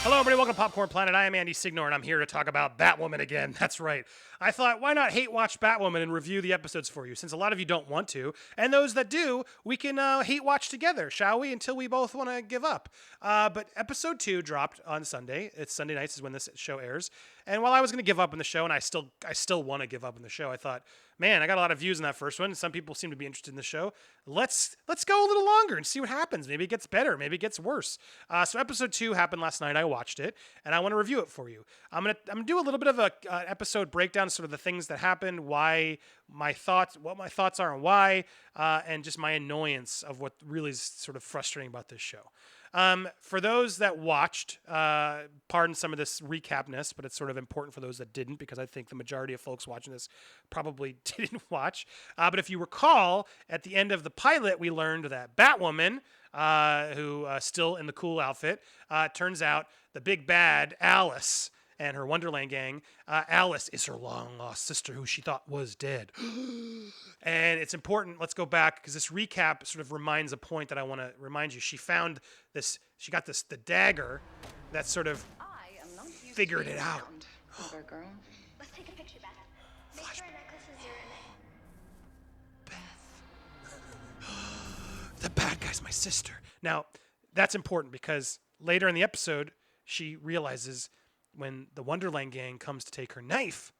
Hello, everybody. Welcome to Popcorn Planet. I am Andy Signor, and I'm here to talk about Batwoman again. That's right. I thought, why not hate watch Batwoman and review the episodes for you? Since a lot of you don't want to, and those that do, we can hate watch together, shall we? Until we both want to give up. But episode 2 dropped on Sunday. It's Sunday nights is when this show airs. And while I was going to give up on the show, and I still want to give up on the show, I thought, man, I got a lot of views in that first one. Some people seem to be interested in the show. Let's go a little longer and see what happens. Maybe it gets better. Maybe it gets worse. So episode 2 happened last night. I watched it, and I want to review it for you. I'm gonna do a little bit of a episode breakdown, sort of the things that happened, what my thoughts are, and why, and just my annoyance of what really is sort of frustrating about this show. For those that watched, pardon some of this recapness, but it's sort of important for those that didn't, because I think the majority of folks watching this probably didn't watch. But if you recall, at the end of the pilot, we learned that Batwoman, who still in the cool outfit, turns out the big bad, Alice, and her Wonderland gang, Alice is her long-lost sister who she thought was dead. And it's important, let's go back, because this recap sort of reminds a point that I want to remind you. She got the dagger that sort of figured it out. Girl. Let's take a picture, Beth. Make sure our necklaces are in it. Beth. The bad guy's my sister. Now, that's important because later in the episode, she realizes when the Wonderland gang comes to take her knife,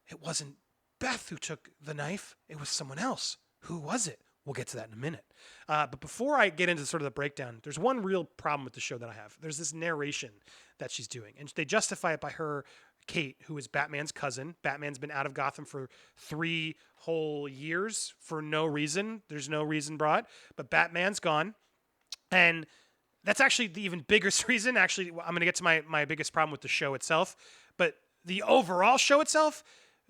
it wasn't Beth who took the knife. It was someone else. Who was it? We'll get to that in a minute. But before I get into sort of the breakdown, there's one real problem with the show that I have. There's this narration that she's doing. And they justify it by her, Kate, who is Batman's cousin. Batman's been out of Gotham for 3 whole years for no reason. There's no reason brought. But Batman's gone. And that's actually the even biggest reason. Actually, I'm going to get to my biggest problem with the show itself. But the overall show itself,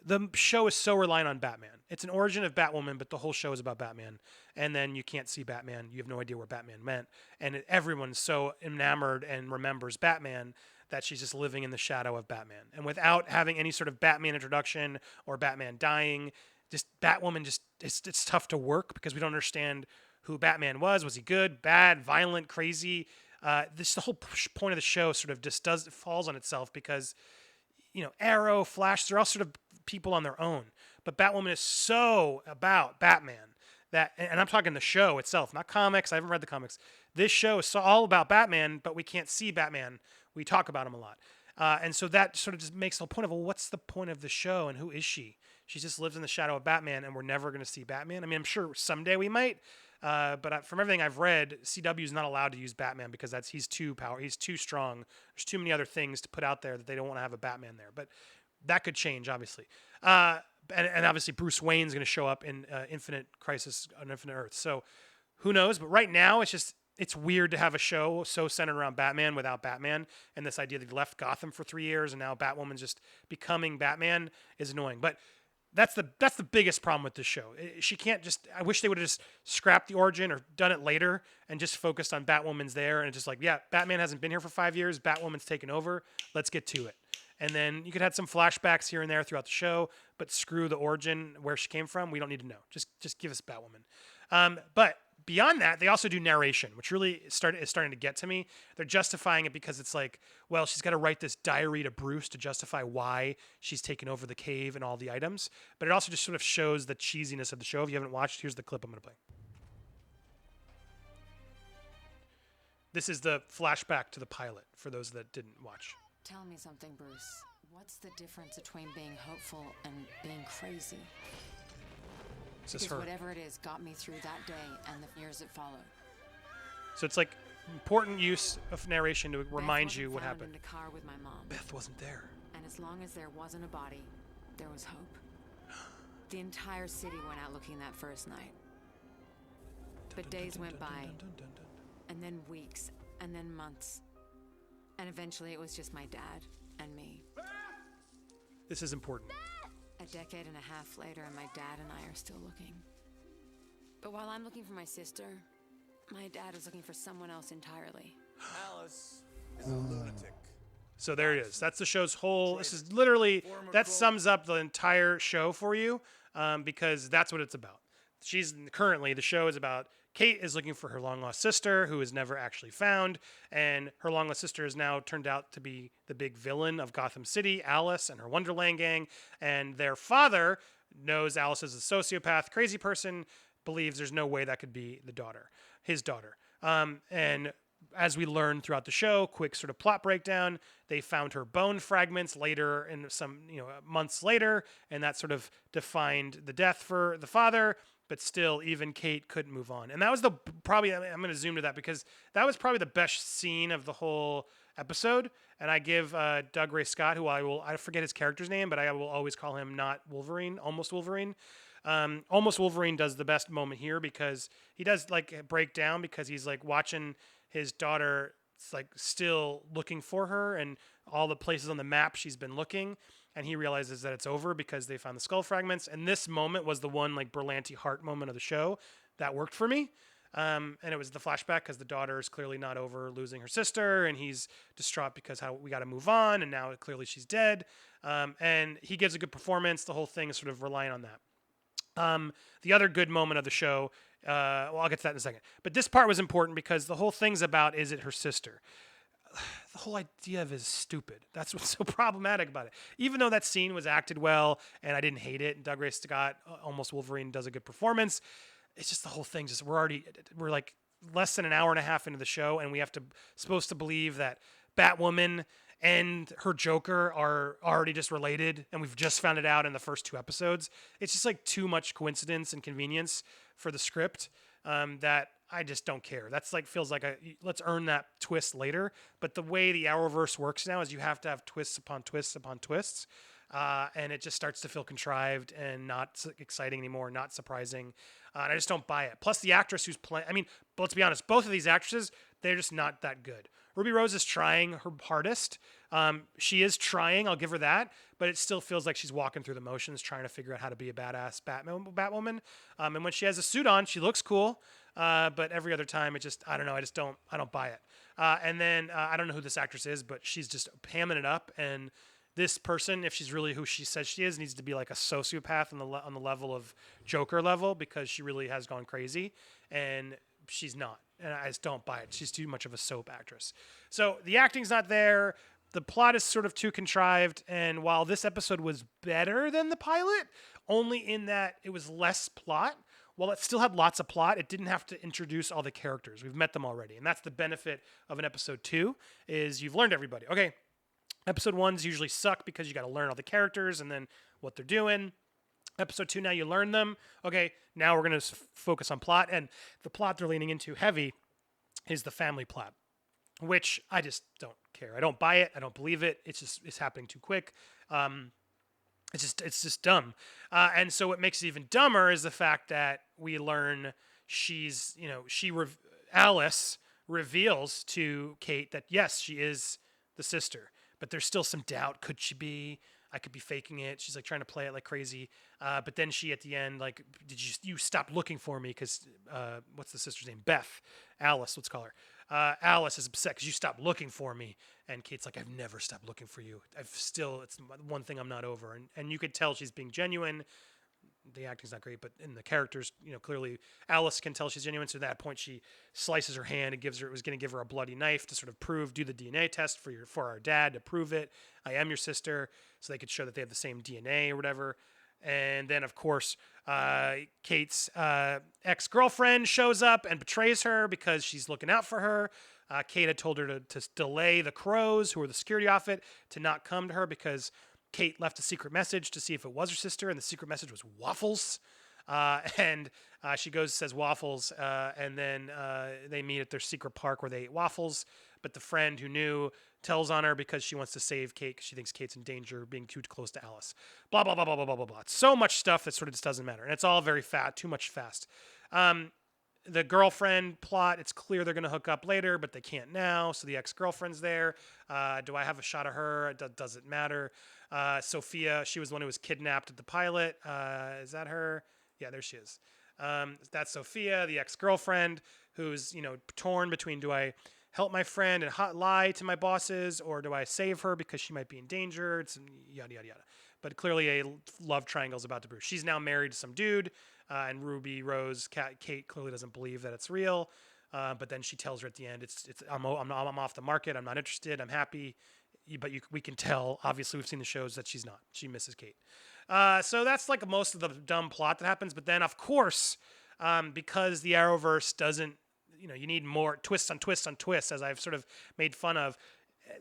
the show is so reliant on Batman. It's an origin of Batwoman, but the whole show is about Batman. And then you can't see Batman. You have no idea where Batman meant. And everyone's so enamored and remembers Batman that she's just living in the shadow of Batman. And without having any sort of Batman introduction or Batman dying, just Batwoman, it's tough to work because we don't understand who Batman was. Was he good, bad, violent, crazy? The whole point of the show sort of just falls on itself because, Arrow, Flash, they're all sort of people on their own. But Batwoman is so about Batman that, and I'm talking the show itself, not comics. I haven't read the comics. This show is all about Batman, but we can't see Batman. We talk about him a lot. And so that sort of just makes the whole point of, well, what's the point of the show and who is she? She just lives in the shadow of Batman and we're never going to see Batman. I mean, I'm sure someday we might. But from everything I've read, CW is not allowed to use Batman because he's too strong. There's too many other things to put out there that they don't want to have a Batman there. But that could change, obviously. And obviously Bruce Wayne's going to show up in Infinite Crisis on Infinite Earth. So who knows? But right now, it's weird to have a show so centered around Batman without Batman. And this idea that he left Gotham for 3 years and now Batwoman's just becoming Batman is annoying. But that's the biggest problem with this show. She can't just. I wish they would have just scrapped the origin or done it later and just focused on Batwoman's there and just like, yeah, Batman hasn't been here for 5 years. Batwoman's taken over. Let's get to it. And then you could have some flashbacks here and there throughout the show, but screw the origin where she came from. We don't need to know. Just give us Batwoman. But beyond that, they also do narration, which really is starting to get to me. They're justifying it because it's like, well, she's got to write this diary to Bruce to justify why she's taken over the cave and all the items. But it also just sort of shows the cheesiness of the show. If you haven't watched, here's the clip I'm going to play. This is the flashback to the pilot for those that didn't watch. Tell me something, Bruce. What's the difference between being hopeful and being crazy? This is because her. Whatever it is got me through that day and the years that followed. So it's like important use of narration to remind you what happened. Beth wasn't found in the car with my mom. Beth wasn't there. And as long as there wasn't a body, there was hope. The entire city went out looking that first night. But days went by, and then weeks, and then months. And eventually it was just my dad and me. This is important. A decade and a half later, and my dad and I are still looking. But while I'm looking for my sister, my dad is looking for someone else entirely. Alice is a lunatic. So there it is. That's the show's whole. This is literally, that sums up the entire show for you, because that's what it's about. Currently, the show is about Kate is looking for her long-lost sister, who is never actually found, and her long-lost sister has now turned out to be the big villain of Gotham City, Alice and her Wonderland gang, and their father knows Alice is a sociopath, crazy person, believes there's no way that could be his daughter. And as we learn throughout the show, quick sort of plot breakdown, they found her bone fragments later in some, months later, and that sort of defined the death for the father. But still, even Kate couldn't move on. And that was I'm going to zoom to that because that was probably the best scene of the whole episode. And I give Doug Ray Scott, who I forget his character's name, but I will always call him not Wolverine, Almost Wolverine. Almost Wolverine does the best moment here because he does like a breakdown because he's like watching his daughter like still looking for her and all the places on the map she's been looking. And he realizes that it's over because they found the skull fragments. And this moment was the one like Berlanti heart moment of the show that worked for me. And it was the flashback because the daughter is clearly not over losing her sister, and he's distraught because how we got to move on, and now clearly she's dead. And he gives a good performance. The whole thing is sort of relying on that. The other good moment of the show, I'll get to that in a second. But this part was important because the whole thing's about, is it her sister? The whole idea of it is stupid. That's what's so problematic about it. Even though that scene was acted well and I didn't hate it, and Doug Ray Scott, Almost Wolverine, does a good performance, it's just the whole thing. We're like less than an hour and a half into the show, and we supposed to believe that Batwoman and her Joker are already just related, and we've just found it out in the first 2 episodes. It's just like too much coincidence and convenience for the script that I just don't care. That's like feels like let's earn that twist later. But the way the Arrowverse works now is you have to have twists upon twists upon twists, and it just starts to feel contrived and not exciting anymore, not surprising. And I just don't buy it. Plus, the actress who's playing, let's be honest, both of these actresses, they're just not that good. Ruby Rose is trying her hardest. She is trying, I'll give her that, but it still feels like she's walking through the motions, trying to figure out how to be a badass Batwoman. And when she has a suit on, she looks cool. But every other time, I don't know, I don't buy it. And then I don't know who this actress is, but she's just hamming it up. And this person, if she's really who she says she is, needs to be like a sociopath on the level of Joker level, because she really has gone crazy, and she's not. And I just don't buy it. She's too much of a soap actress. So the acting's not there. The plot is sort of too contrived. And while this episode was better than the pilot, only in that it was less plot, while it still had lots of plot, it didn't have to introduce all the characters. We've met them already. And that's the benefit of an episode 2, is you've learned everybody. Okay, episode 1s usually suck because you got to learn all the characters and then what they're doing. Episode 2, now you learn them. Okay, now we're going to focus on plot. And the plot they're leaning into heavy is the family plot, which I just don't care. I don't buy it. I don't believe it. It's happening too quick. It's just dumb. And so what makes it even dumber is the fact that we learn Alice reveals to Kate that, yes, she is the sister, but there's still some doubt. Could she be? I could be faking it. She's like trying to play it like crazy. But then she, at the end, like, did you stop looking for me? Because what's the sister's name? Beth. Alice, let's call her. Alice is upset because you stopped looking for me. And Kate's like, I've never stopped looking for you. It's one thing I'm not over. And you could tell she's being genuine. The acting's not great, but in the characters, clearly Alice can tell she's genuine. So at that point, she slices her hand and was going to give her a bloody knife to sort of do the DNA test for our dad to prove it. I am your sister, so they could show that they have the same DNA or whatever. And then, of course, Kate's ex-girlfriend shows up and betrays her because she's looking out for her. Kate had told her to delay the Crows, who were the security outfit, to not come to her because Kate left a secret message to see if it was her sister, and the secret message was waffles. And she goes, says waffles, and then they meet at their secret park where they ate waffles. But the friend who knew tells on her because she wants to save Kate because she thinks Kate's in danger being too close to Alice. Blah, blah, blah, blah, blah, blah, blah, blah. It's so much stuff that sort of just doesn't matter. And it's all very too much fast. The girlfriend plot, it's clear they're going to hook up later, but they can't now. So the ex-girlfriend's there. Do I have a shot of her? Does it matter? Sophia, she was the one who was kidnapped at the pilot. Is that her? Yeah, there she is. That's Sophia, the ex-girlfriend, who's, torn between, do I help my friend and lie to my bosses, or do I save her because she might be in danger? It's yada, yada, yada. but clearly a love triangle is about to brew. She's now married to some dude, and Ruby Rose, Kate clearly doesn't believe that it's real. But then she tells her at the end, I'm off the market. I'm not interested. I'm happy. We can tell, obviously we've seen the shows, that she's not. She misses Kate. So that's like most of the dumb plot that happens. But then, of course, because the Arrowverse doesn't, you need more twists on twists on twists, as I've sort of made fun of.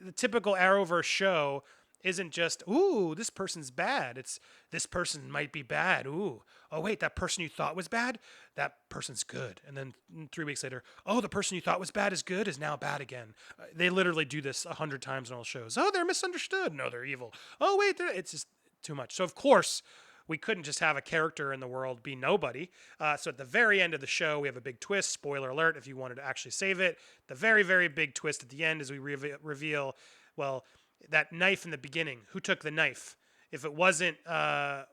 The typical Arrowverse show isn't just, ooh, this person's bad. It's, this person might be bad. Ooh, oh wait, that person you thought was bad, that person's good. And then 3 weeks later, oh, the person you thought was bad is now bad again. They literally do this 100 times in all shows. Oh, they're misunderstood. No, they're evil. Oh wait, it's just too much. So of course, we couldn't just have a character in the world be nobody. So at the very end of the show, we have a big twist. Spoiler alert, if you wanted to actually save it. The very, very big twist at the end is we reveal, well, that knife in the beginning. Who took the knife? If it wasn't,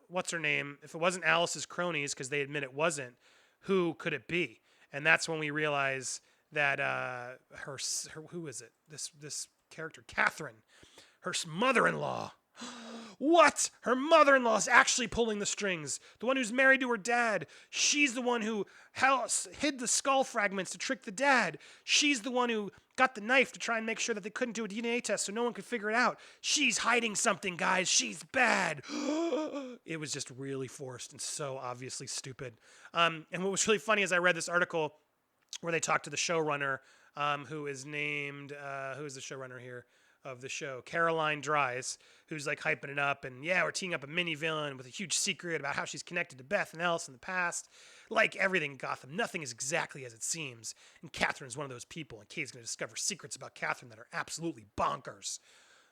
what's her name? If it wasn't Alice's cronies, because they admit it wasn't, who could it be? And that's when we realize that her who is it? This character, Catherine, her mother-in-law. What? Her mother-in-law is actually pulling the strings. The one who's married to her dad. She's the one who hid the skull fragments to trick the dad. She's the one who got the knife to try and make sure that they couldn't do a DNA test so no one could figure it out. She's hiding something, guys. She's bad. It was just really forced and so obviously stupid. And what was really funny is I read this article where they talked to the showrunner, who is named, who is the showrunner here of the show, Caroline Dries, who's like hyping it up, and yeah, we're teeing up a mini villain with a huge secret about how she's connected to Beth and Alice in the past. Like everything in Gotham, nothing is exactly as it seems, and Catherine's one of those people, and Kate's going to discover secrets about Catherine that are absolutely bonkers.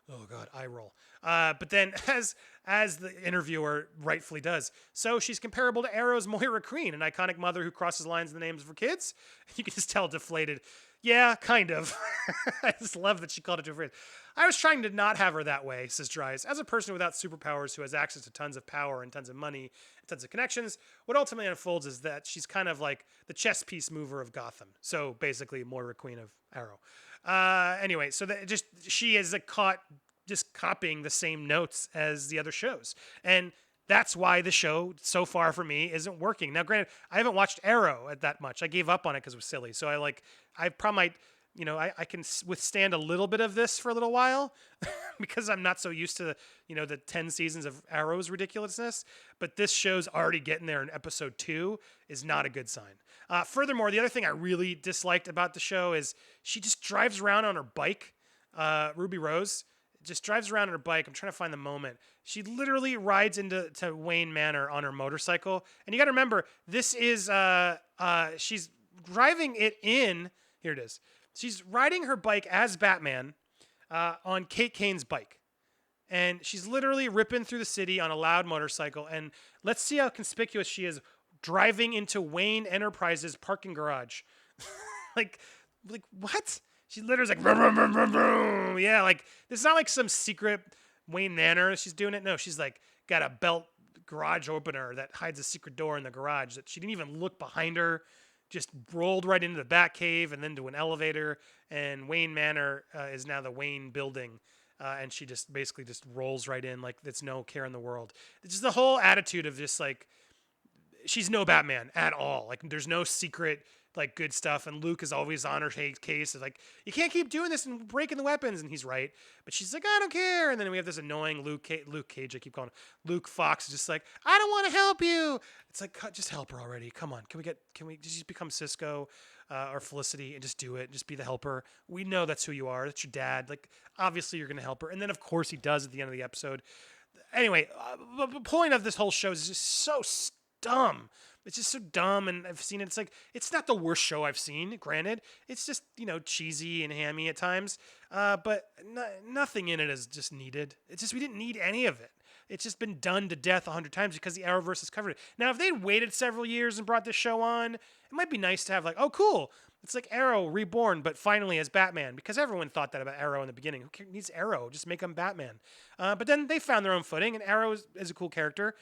Oh God, eye roll. But then, as the interviewer rightfully does, so she's comparable to Arrow's Moira Crean, an iconic mother who crosses lines in the names of her kids. You can just tell deflated. Yeah, kind of. I just love that she called it to her friend. I was trying to not have her that way, says Dries. As a person without superpowers who has access to tons of power and tons of money and tons of connections, what ultimately unfolds is that she's kind of like the chess piece mover of Gotham. So basically, Moira Queen of Arrow. Anyway, so that she is just copying the same notes as the other shows. And that's why the show so far for me isn't working. Now, granted, I haven't watched Arrow at that much. I gave up on it because it was silly. So I probably might, I can withstand a little bit of this for a little while because I'm not so used to, the 10 seasons of Arrow's ridiculousness. But this show's already getting there in episode 2 is not a good sign. Furthermore, the other thing I really disliked about the show is she just drives around on her bike. Ruby Rose just drives around on her bike. I'm trying to find the moment. She literally rides into Wayne Manor on her motorcycle. And you got to remember, this is, she's driving it in. Here it is. She's riding her bike as Batman on Kate Kane's bike. And she's literally ripping through the city on a loud motorcycle. And let's see how conspicuous she is driving into Wayne Enterprises parking garage. like what? She literally is like, vroom, vroom, vroom, vroom, vroom. Yeah, like, it's not like some secret Wayne Manor she's doing it. No, she's like got a belt garage opener that hides a secret door in the garage that she didn't even look behind her. Just rolled right into the Batcave and then to an elevator. And Wayne Manor is now the Wayne building. And she just basically just rolls right in like it's no care in the world. It's just the whole attitude of just like, she's no Batman at all. Like, there's no secret like good stuff, and Luke is always on her case. It's like, you can't keep doing this and breaking the weapons, and he's right. But she's like, I don't care. And then we have this annoying Luke Cage. I keep calling him Luke Fox. Is just like, I don't want to help you. It's like, just help her already. Come on, can we just become Cisco or Felicity and just do it? Just be the helper. We know that's who you are. That's your dad. Like, obviously you're gonna help her. And then of course he does at the end of the episode. Anyway, the point of this whole show is just so dumb. It's just so dumb, and I've seen it. It's like, it's not the worst show I've seen, granted. It's just, cheesy and hammy at times. But nothing in it is just needed. It's just, we didn't need any of it. It's just been done to death 100 times because the Arrowverse has covered it. Now, if they'd waited several years and brought this show on, it might be nice to have like, oh, cool. It's like Arrow reborn, but finally as Batman, because everyone thought that about Arrow in the beginning. Who needs Arrow? Just make him Batman. But then they found their own footing, and Arrow is a cool character.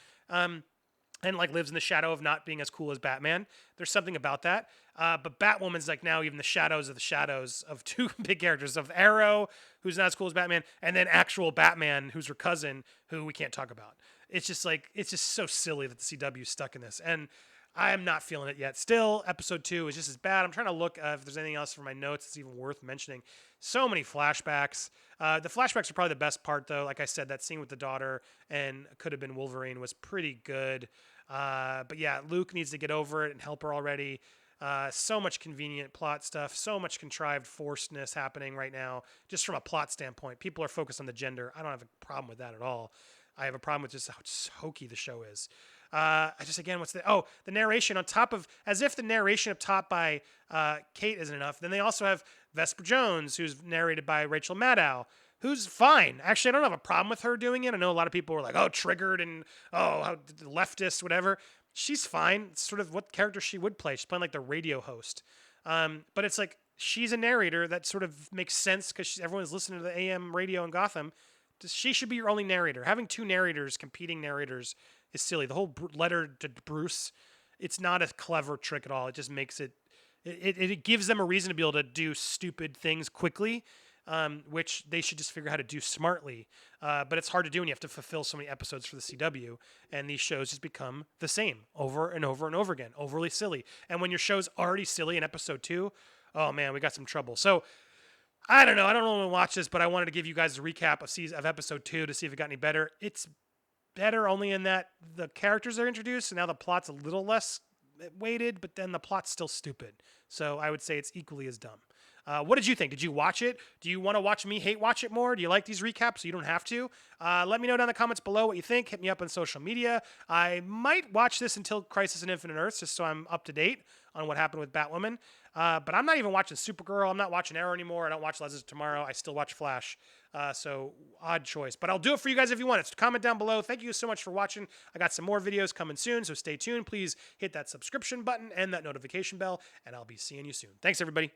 and like lives in the shadow of not being as cool as Batman. There's something about that. But Batwoman's like now even the shadows of two big characters, of Arrow, who's not as cool as Batman, and then actual Batman, who's her cousin, who we can't talk about. It's just so silly that the CW's stuck in this. And I am not feeling it yet. Still, episode 2 is just as bad. I'm trying to look if there's anything else from my notes that's even worth mentioning. So many flashbacks. The flashbacks are probably the best part, though. Like I said, that scene with the daughter and could have been Wolverine was pretty good. But yeah, Luke needs to get over it and help her already. So much convenient plot stuff, so much contrived forcedness happening right now, just from a plot standpoint. People are focused on the gender. I don't have a problem with that at all. I have a problem with just how hokey the show is. The narration on top of, as if the narration up top by Kate isn't enough. Then they also have Vesper Jones, who's narrated by Rachel Maddow, who's fine. Actually, I don't have a problem with her doing it. I know a lot of people were like, oh, triggered and, oh, how leftist, whatever. She's fine. It's sort of what character she would play. She's playing like the radio host. But it's like, she's a narrator that sort of makes sense because everyone's listening to the AM radio in Gotham. She should be your only narrator. Having two narrators, competing narrators, is silly. The whole letter to Bruce, it's not a clever trick at all. It just makes it gives them a reason to be able to do stupid things quickly, which they should just figure out how to do smartly. But it's hard to do when you have to fulfill so many episodes for the CW, and these shows just become the same over and over and over again, overly silly. And when your show's already silly in episode 2, oh man, we got some trouble. So I don't know. I don't know when to watch this, but I wanted to give you guys a recap of episode 2 to see if it got any better. It's better only in that the characters are introduced, and now the plot's a little less weighted, but then the plot's still stupid. So I would say it's equally as dumb. What did you think? Did you watch it? Do you want to watch me hate watch it more? Do you like these recaps so you don't have to? Let me know down in the comments below what you think. Hit me up on social media. I might watch this until Crisis on Infinite Earths just so I'm up to date on what happened with Batwoman. But I'm not even watching Supergirl. I'm not watching Arrow anymore. I don't watch Legends of Tomorrow. I still watch Flash. So odd choice. But I'll do it for you guys if you want it. So comment down below. Thank you so much for watching. I got some more videos coming soon, so stay tuned. Please hit that subscription button and that notification bell, and I'll be seeing you soon. Thanks, everybody.